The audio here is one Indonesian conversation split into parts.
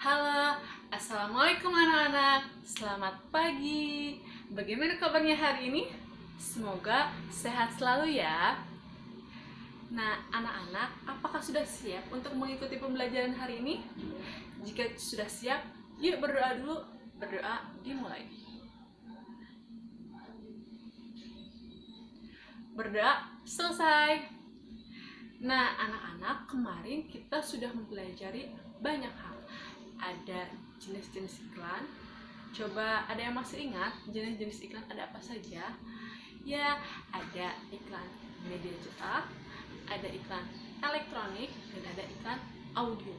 Halo, Assalamualaikum anak-anak. Selamat pagi. Bagaimana kabarnya hari ini? Semoga sehat selalu ya. Nah, anak-anak, apakah sudah siap untuk mengikuti pembelajaran hari ini? Jika sudah siap, yuk berdoa dulu. Berdoa dimulai. Berdoa selesai. Nah, anak-anak, kemarin kita sudah mempelajari banyak hal. Ada jenis-jenis iklan. Coba ada yang masih ingat jenis-jenis iklan ada apa saja? Ya, ada iklan media cetak, ada iklan elektronik, dan ada iklan audio.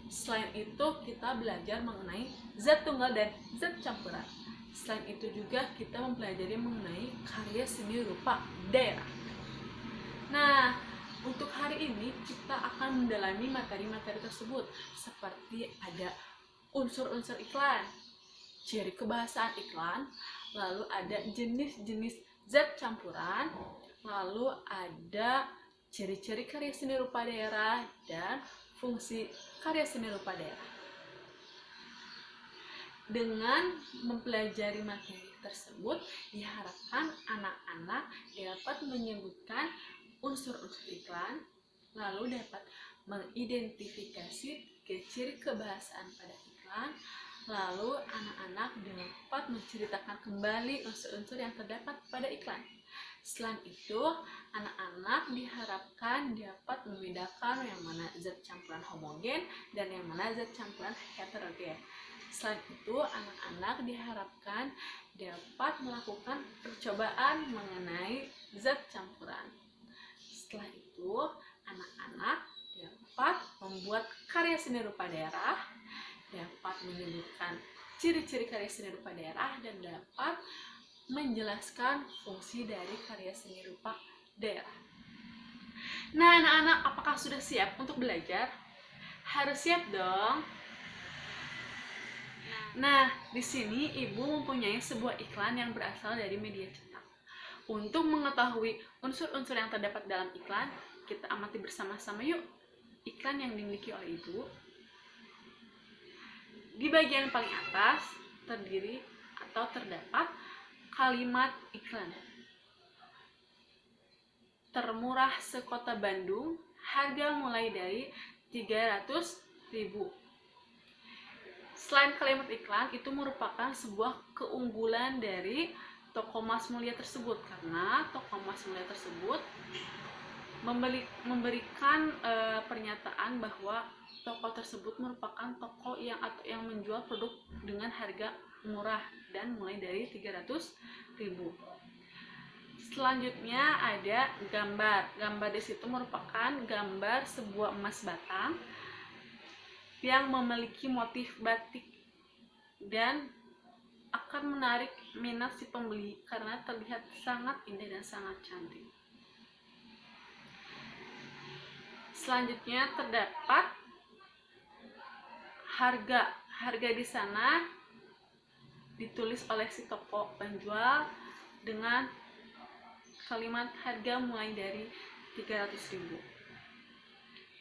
Selain itu, kita belajar mengenai zat tunggal dan zat campuran. Selain itu juga kita mempelajari mengenai karya seni rupa daerah. Nah, untuk hari ini kita akan mendalami materi-materi tersebut, seperti ada unsur-unsur iklan, ciri kebahasaan iklan, lalu ada jenis-jenis zat campuran, lalu ada ciri-ciri karya seni rupa daerah dan fungsi karya seni rupa daerah. Dengan mempelajari materi tersebut, diharapkan anak-anak dapat menyebutkan unsur-unsur iklan, lalu dapat mengidentifikasi ciri kebahasaan pada iklan, lalu anak-anak dapat menceritakan kembali unsur-unsur yang terdapat pada iklan. Selain itu, anak-anak diharapkan dapat membedakan yang mana zat campuran homogen dan yang mana zat campuran heterogen. Selain itu, anak-anak diharapkan dapat melakukan percobaan mengenai zat campuran. Setelah itu, anak-anak dapat membuat karya seni rupa daerah, dapat menyebutkan ciri-ciri karya seni rupa daerah, dan dapat menjelaskan fungsi dari karya seni rupa daerah. Nah, anak-anak, apakah sudah siap untuk belajar? Harus siap dong. Nah, di sini ibu mempunyai sebuah iklan yang berasal dari media cetak. Untuk mengetahui unsur-unsur yang terdapat dalam iklan, kita amati bersama-sama yuk iklan yang dimiliki oleh ibu. Di bagian paling atas terdiri atau terdapat kalimat iklan. Termurah sekota Bandung, harga mulai dari 300.000. Selain kalimat iklan, itu merupakan sebuah keunggulan dari toko Mas Mulia tersebut, karena toko Mas Mulia tersebut memberikan pernyataan bahwa toko tersebut merupakan toko yang menjual produk dengan harga murah dan mulai dari 300.000. Selanjutnya ada gambar. Gambar di situ merupakan gambar sebuah emas batang yang memiliki motif batik dan akan menarik minat si pembeli karena terlihat sangat indah dan sangat cantik. Selanjutnya terdapat harga. Harga di sana ditulis oleh si toko penjual dengan kalimat harga mulai dari 300.000.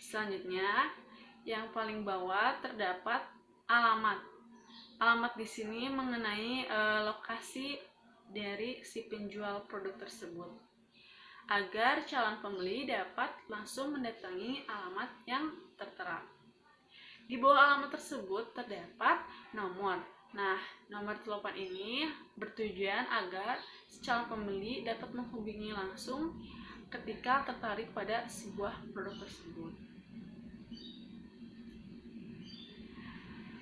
Selanjutnya, yang paling bawah terdapat alamat. Alamat di sini mengenai lokasi dari si penjual produk tersebut, agar calon pembeli dapat langsung mendatangi alamat yang tertera. Di bawah alamat tersebut terdapat nomor. Nah, nomor telepon ini bertujuan agar si calon pembeli dapat menghubungi langsung ketika tertarik pada sebuah produk tersebut.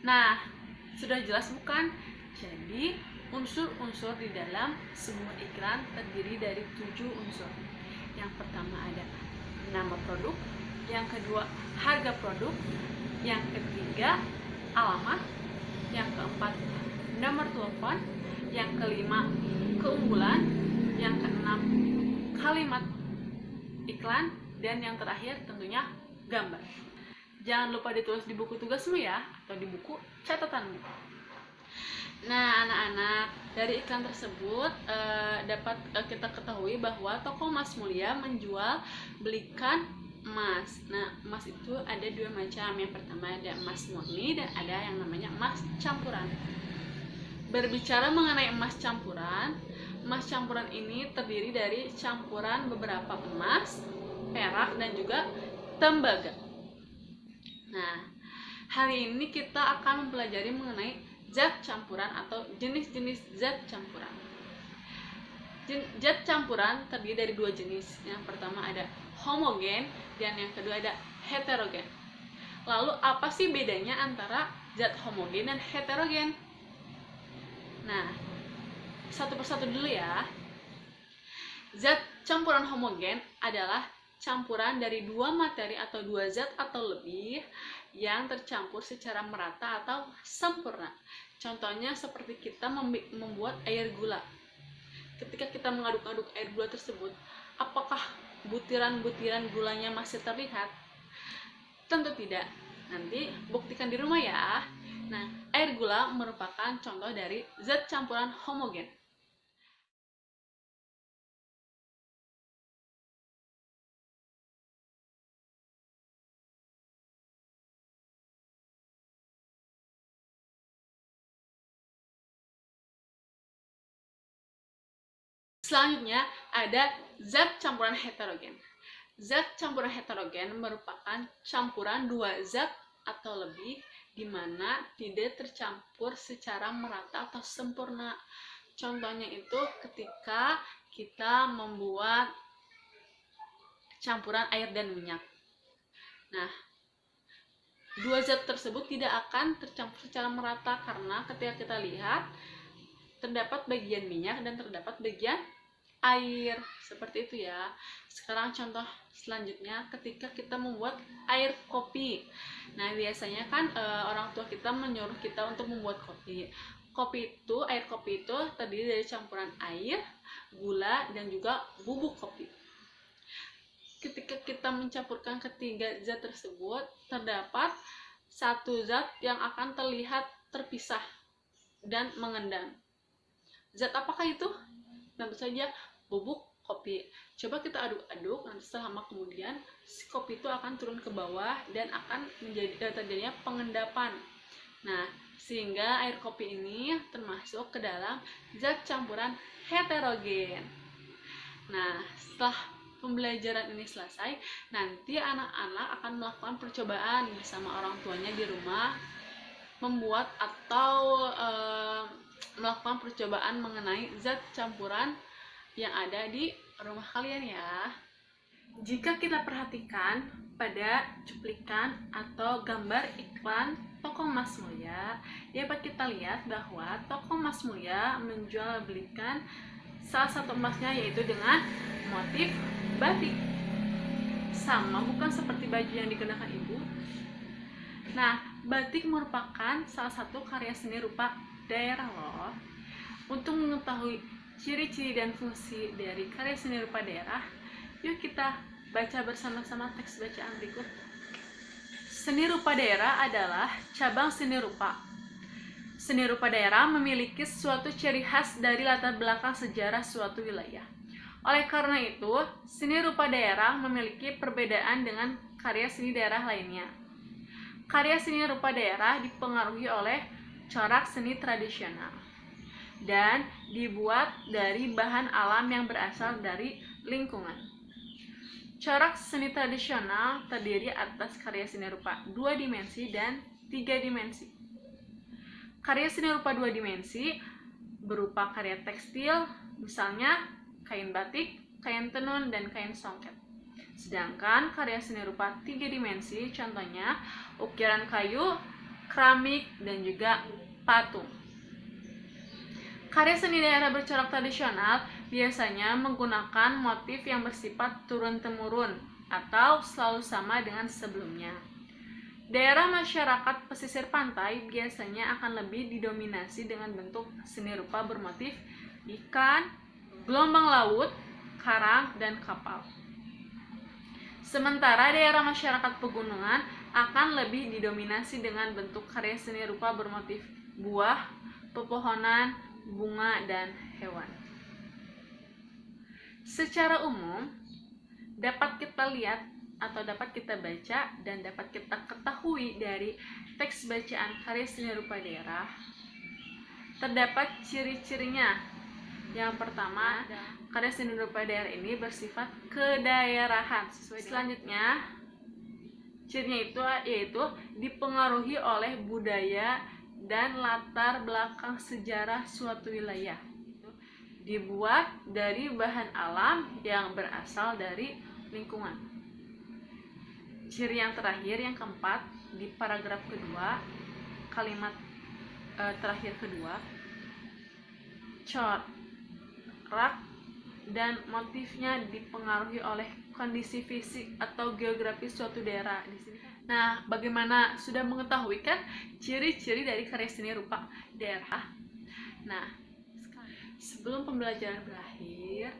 Nah, sudah jelas bukan? Jadi, unsur-unsur di dalam sebuah iklan terdiri dari 7 unsur. Yang pertama ada nama produk, yang kedua harga produk, yang ketiga alamat, yang keempat nomor telepon, yang kelima keunggulan, yang keenam kalimat iklan, dan yang terakhir tentunya gambar. Jangan lupa ditulis di buku tugasmu ya, atau di buku catatanmu. Nah, anak-anak, dari iklan tersebut dapat kita ketahui bahwa toko Mas Mulia menjual belikan emas. Nah, emas itu ada dua macam. Yang pertama ada emas murni dan ada yang namanya emas campuran. Berbicara mengenai emas campuran ini terdiri dari campuran beberapa emas, perak, dan juga tembaga. Nah, hari ini kita akan mempelajari mengenai zat campuran atau jenis-jenis zat campuran. Zat campuran terdiri dari dua jenis. Yang pertama ada homogen dan yang kedua ada heterogen. Lalu apa sih bedanya antara zat homogen dan heterogen? Nah, satu persatu dulu ya. Zat campuran homogen adalah campuran dari dua materi atau dua zat atau lebih yang tercampur secara merata atau sempurna. Contohnya seperti kita membuat air gula. Ketika kita mengaduk-aduk air gula tersebut, apakah butiran-butiran gulanya masih terlihat? Tentu tidak. Nanti buktikan di rumah ya. Nah, air gula merupakan contoh dari zat campuran homogen. Selanjutnya ada zat campuran heterogen. Zat campuran heterogen merupakan campuran dua zat atau lebih di mana tidak tercampur secara merata atau sempurna. Contohnya itu ketika kita membuat campuran air dan minyak. Nah, dua zat tersebut tidak akan tercampur secara merata karena ketika kita lihat terdapat bagian minyak dan terdapat bagian air, seperti itu ya. Sekarang contoh selanjutnya ketika kita membuat air kopi. Nah, biasanya kan orang tua kita menyuruh kita untuk membuat kopi. Air kopi itu terdiri dari campuran air, gula, dan juga bubuk kopi. Ketika kita mencampurkan ketiga zat tersebut, terdapat satu zat yang akan terlihat terpisah dan mengendang. Zat apakah itu? Tentu saja bubuk kopi. Coba kita aduk-aduk, nanti selama kemudian si kopi itu akan turun ke bawah dan akan terjadinya pengendapan. Nah, sehingga air kopi ini termasuk ke dalam zat campuran heterogen. Nah, setelah pembelajaran ini selesai, nanti anak-anak akan melakukan percobaan bersama orang tuanya di rumah, membuat atau melakukan percobaan mengenai zat campuran yang ada di rumah kalian ya. Jika kita perhatikan pada cuplikan atau gambar iklan toko Mas Mulya, dapat kita lihat bahwa toko Mas Mulya menjual belikan salah satu emasnya yaitu dengan motif batik. Sama bukan seperti baju yang dikenakan ibu. Nah, batik merupakan salah satu karya seni rupa daerah loh. Untuk mengetahui ciri-ciri dan fungsi dari karya seni rupa daerah, yuk kita baca bersama-sama teks bacaan berikut. Seni rupa daerah adalah cabang seni rupa. Seni rupa daerah memiliki suatu ciri khas dari latar belakang sejarah suatu wilayah. Oleh karena itu, seni rupa daerah memiliki perbedaan dengan karya seni daerah lainnya. Karya seni rupa daerah dipengaruhi oleh corak seni tradisional dan dibuat dari bahan alam yang berasal dari lingkungan. Corak seni tradisional terdiri atas karya seni rupa 2 dimensi dan 3 dimensi. Karya seni rupa 2 dimensi berupa karya tekstil, misalnya kain batik, kain tenun, dan kain songket. Sedangkan karya seni rupa 3 dimensi contohnya ukiran kayu, keramik, dan juga patung. Karya seni daerah bercorak tradisional biasanya menggunakan motif yang bersifat turun-temurun atau selalu sama dengan sebelumnya. Daerah masyarakat pesisir pantai biasanya akan lebih didominasi dengan bentuk seni rupa bermotif ikan, gelombang laut, karang, dan kapal. Sementara daerah masyarakat pegunungan akan lebih didominasi dengan bentuk karya seni rupa bermotif buah, pepohonan, bunga, dan hewan. Secara umum, dapat kita lihat atau dapat kita baca dan dapat kita ketahui dari teks bacaan karya seni rupa daerah, terdapat ciri-cirinya. Yang pertama, karya seni rupa daerah ini bersifat kedaerahan. Selanjutnya, cirinya itu yaitu dipengaruhi oleh budaya dan latar belakang sejarah suatu wilayah. Dibuat dari bahan alam yang berasal dari lingkungan. Ciri yang terakhir, yang keempat, di paragraf kedua, kalimat terakhir kedua, corak dan motifnya dipengaruhi oleh kondisi fisik atau geografis suatu daerah. Di sini. Nah, bagaimana, sudah mengetahui kan ciri-ciri dari karya seni rupa daerah? Nah, sebelum pembelajaran berakhir,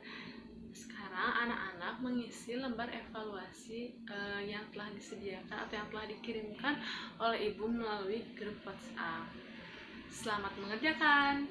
sekarang anak-anak mengisi lembar evaluasi yang telah disediakan atau yang telah dikirimkan oleh ibu melalui grup WhatsApp. Selamat mengerjakan.